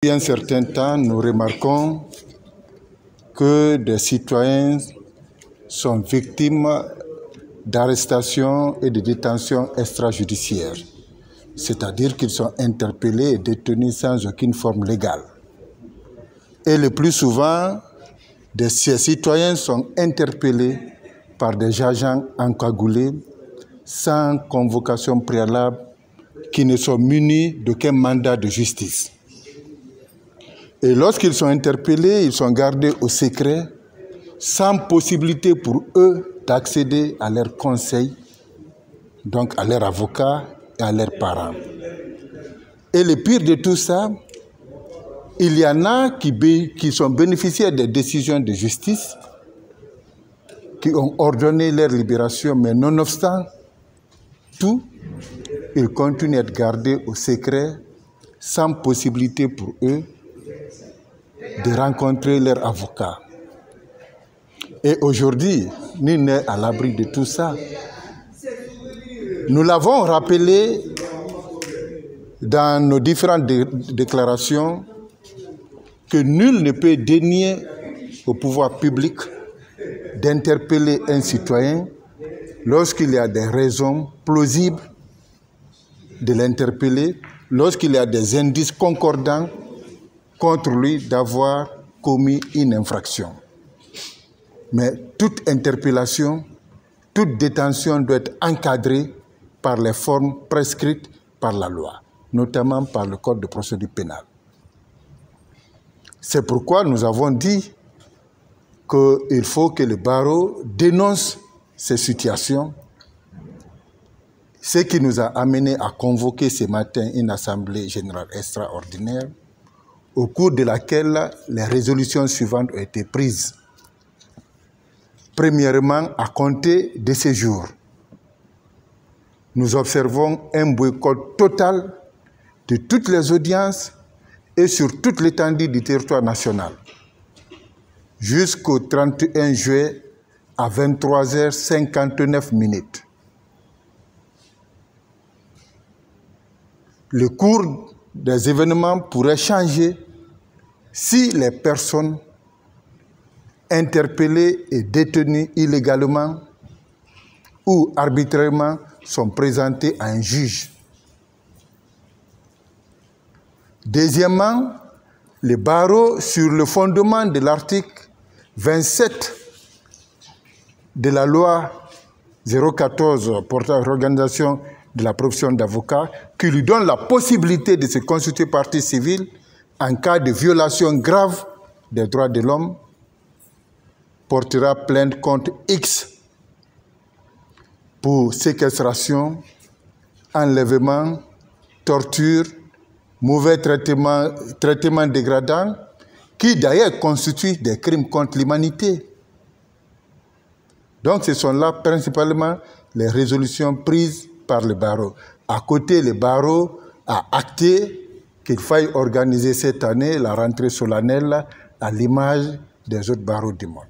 Depuis un certain temps, nous remarquons que des citoyens sont victimes d'arrestations et de détentions extrajudiciaires, c'est-à-dire qu'ils sont interpellés et détenus sans aucune forme légale. Et le plus souvent, ces citoyens sont interpellés par des agents encagoulés sans convocation préalable qui ne sont munis d'aucun mandat de justice. Et lorsqu'ils sont interpellés, ils sont gardés au secret, sans possibilité pour eux d'accéder à leurs conseils, donc à leurs avocats et à leurs parents. Et le pire de tout ça, il y en a qui sont bénéficiaires des décisions de justice, qui ont ordonné leur libération, mais nonobstant tout, ils continuent à être gardés au secret, sans possibilité pour eux de rencontrer leur avocat. Et aujourd'hui, nul n'est à l'abri de tout ça. Nous l'avons rappelé dans nos différentes déclarations que nul ne peut dénier au pouvoir public d'interpeller un citoyen lorsqu'il y a des raisons plausibles de l'interpeller, lorsqu'il y a des indices concordants contre lui d'avoir commis une infraction. Mais toute interpellation, toute détention doit être encadrée par les formes prescrites par la loi, notamment par le Code de procédure pénale. C'est pourquoi nous avons dit qu'il faut que le barreau dénonce ces situations, ce qui nous a amené à convoquer ce matin une assemblée générale extraordinaire, au cours de laquelle les résolutions suivantes ont été prises. Premièrement, à compter de ces jours, nous observons un boycott total de toutes les audiences et sur toute l'étendue du territoire national, jusqu'au 31 juillet à 23h59. Le cours des événements pourrait changer si les personnes interpellées et détenues illégalement ou arbitrairement sont présentées à un juge. Deuxièmement, le barreau, sur le fondement de l'article 27 de la loi 014 portant l'organisation de la profession d'avocat, qui lui donne la possibilité de se constituer partie civile en cas de violation grave des droits de l'homme, portera plainte contre X pour séquestration, enlèvement, torture, mauvais traitement dégradant, qui d'ailleurs constituent des crimes contre l'humanité. Donc ce sont là principalement les résolutions prises par le barreau. À côté, le barreau a acté qu'il faille organiser cette année la rentrée solennelle à l'image des autres barreaux du monde.